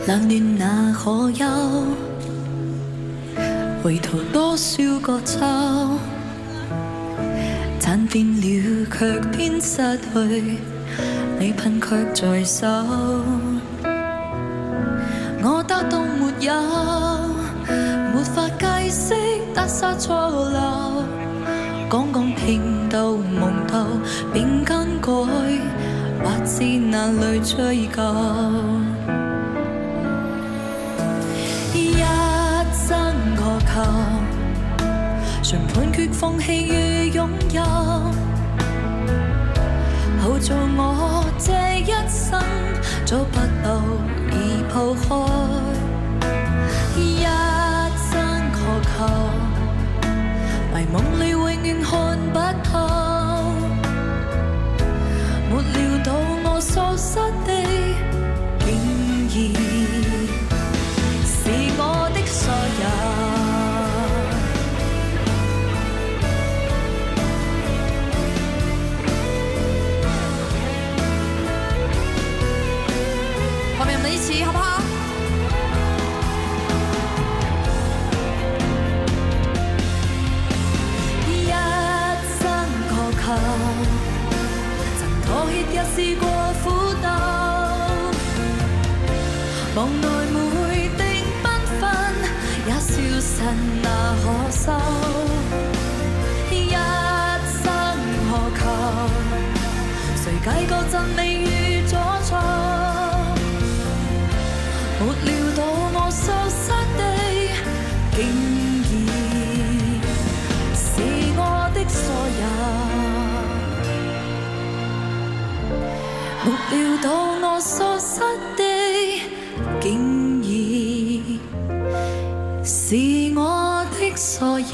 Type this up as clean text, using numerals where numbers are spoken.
冷暖那可休？回頭多少個秋，賺遍了卻偏失去，你貧卻在手。我得到沒有，沒法解釋得失錯漏。講講拼鬥蒙鬥並更改，或是難淚追究。一生渴求，誰判決放棄與擁有？好做我這一生做不到已鋪開。一生渴求，迷夢裏永遠看不透，沒料到我所失的竟然是我的所有。後面我們一起好不好？曾妥協也試過苦鬥，望內每定繽紛也消失那可收。一生何求，誰計過真美與阻錯？沒料到我所失的竟然是我的所有。沒料到我所失的竟然是我的所有。